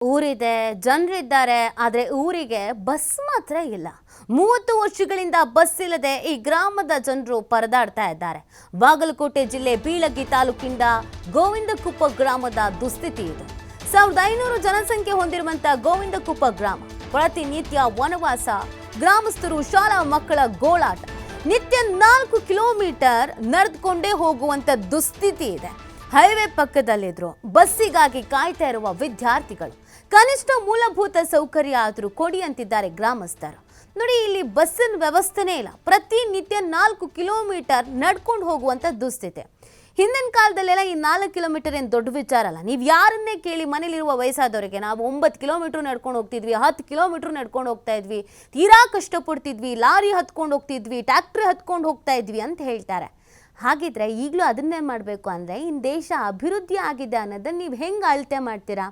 ಊರಿದೆ, ಜನರಿದ್ದಾರೆ, ಆದರೆ ಊರಿಗೆ ಬಸ್ ಮಾತ್ರ ಇಲ್ಲ. 30 ವರ್ಷಗಳಿಂದ ಬಸ್ ಇಲ್ಲದೆ ಈ ಗ್ರಾಮದ ಜನರು ಪರದಾಡ್ತಾ ಇದ್ದಾರೆ. ಬಾಗಲಕೋಟೆ ಜಿಲ್ಲೆ ಬೀಳಗಿ ತಾಲೂಕಿನ ಗೋವಿಂದಕುಪ್ಪ ಗ್ರಾಮದ ದುಸ್ಥಿತಿ ಇದೆ. 1500 ಜನಸಂಖ್ಯೆ ಹೊಂದಿರುವಂತ ಗೋವಿಂದಕುಪ್ಪ ಗ್ರಾಮ ಪ್ರತಿನಿತ್ಯ ವನವಾಸ, ಗ್ರಾಮಸ್ಥರು ಶಾಲಾ ಮಕ್ಕಳ ಗೋಳಾಟ, ನಿತ್ಯ 4 ಕಿಲೋಮೀಟರ್ ನಡೆದುಕೊಂಡೇ ಹೋಗುವಂತ ದುಸ್ಥಿತಿ ಇದೆ. ಹೈವೇ ಪಕ್ಕದಲ್ಲಿದ್ರು ಬಸ್ಸಿಗಾಗಿ ಕಾಯ್ತಾ ಇರುವ ವಿದ್ಯಾರ್ಥಿಗಳು ಕನಿಷ್ಠ ಮೂಲಭೂತ ಸೌಕರ್ಯ ಆದರೂ ಕೊಡಿ ಅಂತಿದ್ದಾರೆ ಗ್ರಾಮಸ್ಥರು. ನೋಡಿ, ಇಲ್ಲಿ ಬಸ್ಸಿನ ವ್ಯವಸ್ಥೆನೇ ಇಲ್ಲ. ಪ್ರತಿನಿತ್ಯ 4 ಕಿಲೋಮೀಟರ್ ನಡ್ಕೊಂಡು ಹೋಗುವಂತ ದುಸ್ಥಿತಿ. ಹಿಂದಿನ ಕಾಲದಲ್ಲೆಲ್ಲ ಈ 4 ಕಿಲೋಮೀಟರ್ ಏನು ದೊಡ್ಡ ವಿಚಾರ ಅಲ್ಲ. ನೀವು ಯಾರನ್ನೇ ಕೇಳಿ, ಮನೇಲಿರುವ ವಯಸ್ಸಾದವರಿಗೆ ನಾವು 9 ಕಿಲೋಮೀಟರ್ ನಡ್ಕೊಂಡು ಹೋಗ್ತಿದ್ವಿ, 10 ಕಿಲೋಮೀಟರ್ ನಡ್ಕೊಂಡು ಹೋಗ್ತಾ ಇದ್ವಿ, ತೀರಾ ಕಷ್ಟಪಡ್ತಿದ್ವಿ, ಲಾರಿ ಹತ್ಕೊಂಡು ಹೋಗ್ತಿದ್ವಿ, ಟ್ಯಾಕ್ಟ್ರಿ ಹತ್ಕೊಂಡು ಹೋಗ್ತಾ ಇದ್ವಿ ಅಂತ ಹೇಳ್ತಾರೆ. ಹಾಗಿದ್ರೆ ಈಗಲೂ ಅದನ್ನೇ ಮಾಡಬೇಕು ಅಂದರೆ ಇನ್ನು ದೇಶ ಅಭಿವೃದ್ಧಿ ಆಗಿದೆ ಅನ್ನೋದನ್ನು ನೀವು ಹೆಂಗೆ ಅಳತೆ ಮಾಡ್ತೀರಾ?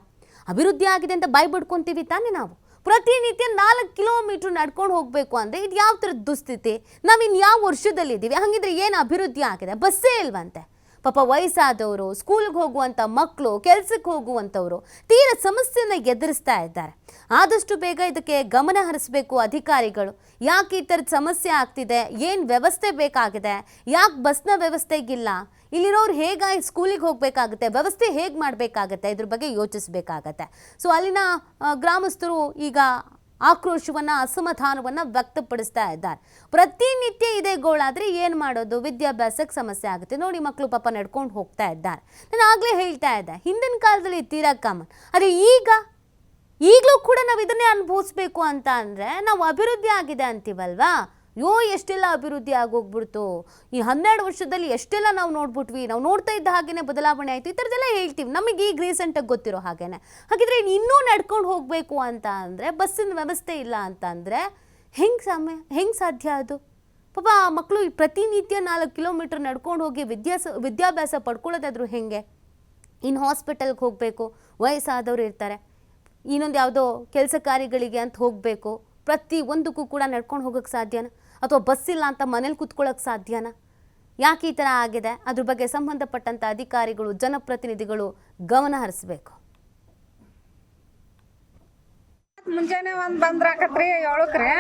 ಅಭಿವೃದ್ಧಿ ಆಗಿದೆ ಅಂತ ಬಾಯಿ ಬಿಡ್ಕೊತೀವಿ ತಾನೇ ನಾವು. ಪ್ರತಿನಿತ್ಯ 4 ಕಿಲೋಮೀಟ್ರ್ ನಡ್ಕೊಂಡು ಹೋಗಬೇಕು ಅಂದರೆ ಇದು ಯಾವ ಥರದ ದುಸ್ಥಿತಿ? ನಾವು ಇನ್ನು ಯಾವ ವರ್ಷದಲ್ಲಿದ್ದೀವಿ? ಹಾಗಿದ್ರೆ ಏನು ಅಭಿವೃದ್ಧಿ ಆಗಿದೆ? ಬಸ್ಸೇ ಇಲ್ವಂತೆ. ಪಾಪ ವಯಸ್ಸಾದವರು, ಸ್ಕೂಲ್ಗೆ ಹೋಗುವಂಥ ಮಕ್ಕಳು, ಕೆಲಸಕ್ಕೆ ಹೋಗುವಂಥವರು ತೀರ ಸಮಸ್ಯೆಯನ್ನು ಎದುರಿಸ್ತಾ ಇದ್ದಾರೆ. ಆದಷ್ಟು ಬೇಗ ಇದಕ್ಕೆ ಗಮನ ಹರಿಸಬೇಕು ಅಧಿಕಾರಿಗಳು. ಯಾಕೆ ಈ ಥರದ ಸಮಸ್ಯೆ ಆಗ್ತಿದೆ, ಏನು ವ್ಯವಸ್ಥೆ ಬೇಕಾಗಿದೆ, ಯಾಕೆ ಬಸ್ನ ವ್ಯವಸ್ಥೆಗಿಲ್ಲ, ಇಲ್ಲಿರೋರು ಹೇಗಾಗಿ ಸ್ಕೂಲಿಗೆ ಹೋಗಬೇಕಾಗುತ್ತೆ, ವ್ಯವಸ್ಥೆ ಹೇಗೆ ಮಾಡಬೇಕಾಗತ್ತೆ, ಇದ್ರ ಬಗ್ಗೆ ಯೋಚಿಸಬೇಕಾಗತ್ತೆ. ಸೊ ಅಲ್ಲಿನ ಗ್ರಾಮಸ್ಥರು ಈಗ ಆಕ್ರೋಶವನ್ನು, ಅಸಮಾಧಾನವನ್ನು ವ್ಯಕ್ತಪಡಿಸ್ತಾ ಇದ್ದಾರೆ. ಪ್ರತಿನಿತ್ಯ ಇದೇ ಗೋಳಾದರೆ ಏನು ಮಾಡೋದು? ವಿದ್ಯಾಭ್ಯಾಸಕ್ಕೆ ಸಮಸ್ಯೆ ಆಗುತ್ತೆ. ನೋಡಿ, ಮಕ್ಕಳು ಪಾಪ ನಡ್ಕೊಂಡು ಹೋಗ್ತಾ ಇದ್ದಾರೆ. ನಾನು ಆಗಲೇ ಹೇಳ್ತಾ ಇದ್ದೆ, ಹಿಂದಿನ ಕಾಲದಲ್ಲಿ ತೀರಾ ಕಾಮನ್. ಆದರೆ ಈಗಲೂ ಕೂಡ ನಾವು ಇದನ್ನೇ ಅನುಭವಿಸ್ಬೇಕು ಅಂತ ಅಂದರೆ ನಾವು ಅಭಿವೃದ್ಧಿ ಆಗಿದೆ ಅಂತೀವಲ್ವಾ? ಎಷ್ಟೆಲ್ಲ ಅಭಿವೃದ್ಧಿ ಆಗೋಗ್ಬಿಡ್ತು, ಈ 12 ವರ್ಷದಲ್ಲಿ ಎಷ್ಟೆಲ್ಲ ನಾವು ನೋಡ್ಬಿಟ್ವಿ, ನಾವು ನೋಡ್ತಾ ಇದ್ದ ಹಾಗೇನೆ ಬದಲಾವಣೆ ಆಯಿತು, ಈ ಥರದ್ದೆಲ್ಲ ಹೇಳ್ತೀವಿ. ನಮಗೆ ಈಗ ರೀಸೆಂಟಾಗಿ ಗೊತ್ತಿರೋ ಹಾಗೇನೆ. ಹಾಗಿದ್ರೆ ಇನ್ನೂ ನಡ್ಕೊಂಡು ಹೋಗಬೇಕು ಅಂತ ಅಂದರೆ, ಬಸ್ಸಿನ ವ್ಯವಸ್ಥೆ ಇಲ್ಲ ಅಂತ ಅಂದರೆ ಹೆಂಗೆ ಸಾಧ್ಯ ಅದು? ಪಾಪ ಮಕ್ಕಳು ಪ್ರತಿನಿತ್ಯ 4 ಕಿಲೋಮೀಟರ್ ನಡ್ಕೊಂಡು ಹೋಗಿ ವಿದ್ಯಾಭ್ಯಾಸ ಪಡ್ಕೊಳ್ಳೋದಾದರೂ ಹೆಂಗೆ? ಇನ್ನು ಹಾಸ್ಪಿಟಲ್ಗೆ ಹೋಗಬೇಕು, ವಯಸ್ಸಾದವರು ಇರ್ತಾರೆ, ಇನ್ನೊಂದು ಯಾವುದೋ ಕೆಲಸ ಕಾರ್ಯಗಳಿಗೆ ಅಂತ ಹೋಗಬೇಕು, ಪ್ರತಿ ಒಂದಕ್ಕೂ ಕೂಡ ನಡ್ಕೊಂಡು ಹೋಗೋಕ್ಕೆ ಸಾಧ್ಯನಾ? ಅಥವಾ ಬಸ್ ಇಲ್ಲ ಅಂತ ಮನೇಲಿ ಕೂತ್ಕೊಳ್ಳೋಕೆ ಸಾಧ್ಯನಾ? ಯಾಕೆ ಈ ಥರ ಆಗಿದೆ? ಅದ್ರ ಬಗ್ಗೆ ಸಂಬಂಧಪಟ್ಟಂಥ ಅಧಿಕಾರಿಗಳು, ಜನಪ್ರತಿನಿಧಿಗಳು ಗಮನ ಹರಿಸಬೇಕು. ಮುಂಜಾನೆ ಒಂದ್ ಬಂದ್ರಾಕತ್ರಿ 7ಕ್ಕೆ,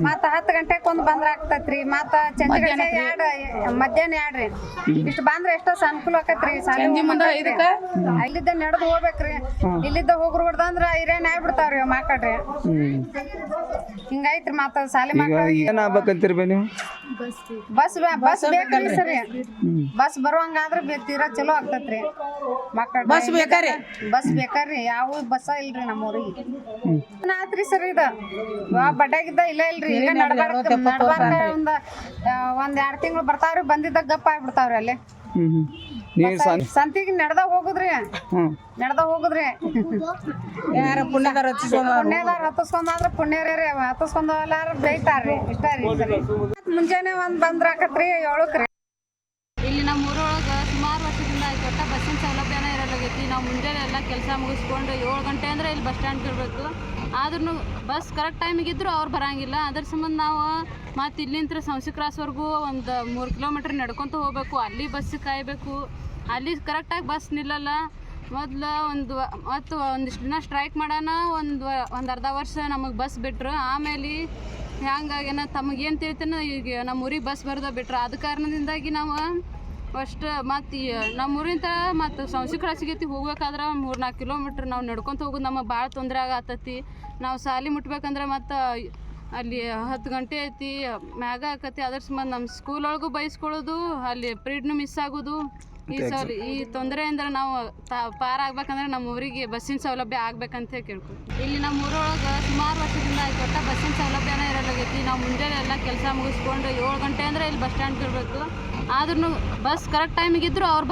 ಮತ್ತ 10 ಗಂಟೆಗೆ ಒಂದ್ ಬಂದ್ರಾಕ್ತೈತ್ರಿ, ಮತ್ತ ಚಂದ್ರಗಡೆ 2 ಮಧ್ಯಾಹ್ನ 2 ಇಷ್ಟು ಬಂದ್ರೆ ಎಷ್ಟೋ ಅನುಕೂಲ ಆಕತ್ರಿ. ಇಲ್ಲಿದ್ದ ನಡೆದು ಹೋಗ್ಬೇಕ್ರಿ, ಇಲ್ಲಿದ್ದ ಹೋಗ್ರು ಹೊಡ್ದಂದ್ರ ಹಿರೇನ್ ಆಗ್ಬಿಡ್ತಾವ್ರಿ ಮಕ್ಕಳ್ರಿ. ಹಿಂಗೈತ್ರಿ. ಮತ್ತ ಸಾಲಿ ಬಸ್ ಬೇಕ್ರಿ ಸರಿ. ಬಸ್ ಬರುವಂಗಾದ್ರೆ ತೀರಾ ಚಲೋ ಆಗ್ತೈತ್ರಿ. ಮಕ್ಕಳ ಬಸ್ ಬೇಕಾರಿ. ಯಾವ ಬಸ್ಸ ಇಲ್ರಿ ನಮ್ಮೂರಿಗೆ. ಆತ್ರಿ ಸರ್, ಇದು ಬಡ್ಡಾಗಿದ್ದ ಇಲ್ಲ ಇಲ್ರಿ. ಈಗ ನಡ್ಬಾರ್ಕ ಒಂದ್ 2 ತಿಂಗಳು ಬರ್ತಾವ್ರಿ, ಬಂದಿದ್ದ ಗಪ್ಪ ಆಗ್ಬಿಡ್ತಾವ್ರಿ. ಅಲ್ಲಿ ಸಂತಿಗೆ ನಡೆದ ಹೋಗುದ್ರಿ. ಯಾರ ಪುಣ್ಯದಾರ ಹತ್ತಿಸ್ಕೊಂಡ್ರ ಪುಣ್ಯರೇ, ಹತ್ತಿಸ್ಕೊಂಡಾರ ಬೈತಾರ್ರಿ. ಇಷ್ಟ ರೀ. ಮುಂಜಾನೆ ಒಂದ್ ಬಂದ್ರಾಕತ್ರಿ 7ಕ್ಕೆ. ಇಲ್ಲಿ ನಮ್ಮ ಊರೊಳಗೆ ಸುಮಾರು ವರ್ಷದಿಂದ ಆಯ್ತು, ಒಟ್ಟ ಬಸ್ಸಿನ ಸೌಲಭ್ಯನೇ ಇರಲಾಗೈತಿ. ನಾವು ಮುಂಜಾನೆ ಎಲ್ಲ ಕೆಲಸ ಮುಗಿಸ್ಕೊಂಡು 7 ಗಂಟೆ ಅಂದರೆ ಇಲ್ಲಿ ಬಸ್ ಸ್ಟ್ಯಾಂಡ್ ಇರಬೇಕು. ಆದ್ರೂ ಬಸ್ ಕರೆಕ್ಟ್ ಟೈಮಿಗೆ ಇದ್ದರೂ ಅವ್ರು ಬರೋಂಗಿಲ್ಲ. ಅದ್ರ ಸಂಬಂಧ ನಾವು ಮತ್ತು ಇಲ್ಲಿಂದ ಸಂಸಿ ಕ್ರಾಸ್ವರೆಗೂ ಒಂದು 3 ಕಿಲೋಮೀಟ್ರ್ ನಡ್ಕೊತ ಹೋಗ್ಬೇಕು. ಅಲ್ಲಿ ಬಸ್ಸಿಗೆ ಕಾಯಬೇಕು, ಅಲ್ಲಿ ಕರೆಕ್ಟಾಗಿ ಬಸ್ ನಿಲ್ಲಲ್ಲ. ಮೊದಲು ಒಂದಿಷ್ಟು ದಿನ ಸ್ಟ್ರೈಕ್ ಮಾಡೋಣ, ಒಂದು ಅರ್ಧ ವರ್ಷ ನಮಗೆ ಬಸ್ ಬಿಟ್ರು. ಆಮೇಲೆ ಹ್ಯಾಂಗಾಗೇನ ತಮಗೇನು ತಿಳಿತೇನೋ ಈಗ ನಮ್ಮ ಊರಿಗೆ ಬಸ್ ಬರೋದ ಬಿಟ್ರು. ಆದ ಕಾರಣದಿಂದಾಗಿ ನಾವು ಫಸ್ಟ್ ಮತ್ತು ನಮ್ಮ ಊರಿಂದ ಮತ್ತು ಸಂಸಿ ಕ್ರಾಸಿಗೆ ಹೋಗ್ಬೇಕಾದ್ರೆ 3-4 ಕಿಲೋಮೀಟ್ರ್ ನಾವು ನಡ್ಕೊತ ಹೋಗೋದು ನಮಗೆ ಭಾಳ ತೊಂದರೆ ಆಗತ್ತೈತಿ. ನಾವು ಸಾಲಿ ಮುಟ್ಬೇಕಂದ್ರೆ ಮತ್ತು ಅಲ್ಲಿ 10 ಗಂಟೆ ಐತಿ, ಮ್ಯಾಗ ಆಕತಿ. ಅದ್ರ ಸಂಬಂಧ ನಮ್ಮ ಸ್ಕೂಲೊಳಗೂ ಬೈಸ್ಕೊಳ್ಳೋದು, ಅಲ್ಲಿ ಪ್ರೀಡ್ನು ಮಿಸ್ ಆಗೋದು. ಈ ತೊಂದರೆಯಿಂದ ನಾವು ಪಾರಾಗಬೇಕಂದ್ರೆ ನಮ್ಮ ಊರಿಗೆ ಬಸ್ಸಿನ ಸೌಲಭ್ಯ ಆಗ್ಬೇಕಂತ ಕೇಳ್ಕೊಂಡು. ಇಲ್ಲಿ ನಮ್ಮ ಊರೊಳಗೆ ಸುಮಾರು ವರ್ಷದಿಂದ ಆಯ್ತು, ಒಟ್ಟ ಬಸ್ಸಿನ ಸೌಲಭ್ಯನೇ ಇರಲಾಗೈತಿ. ನಾವು ಮುಂಜಾನೆ ಎಲ್ಲ ಕೆಲಸ ಮುಗಿಸ್ಕೊಂಡು 7 ಗಂಟೆ ಅಂದರೆ ಇಲ್ಲಿ ಬಸ್ ಸ್ಟ್ಯಾಂಡ್ ಇರಬೇಕು. ಆದ್ರೂ ಬಸ್ ಕರೆಕ್ಟ್ ಟೈಮಿಗೆ ಇದ್ದರೂ ಅವ್ರು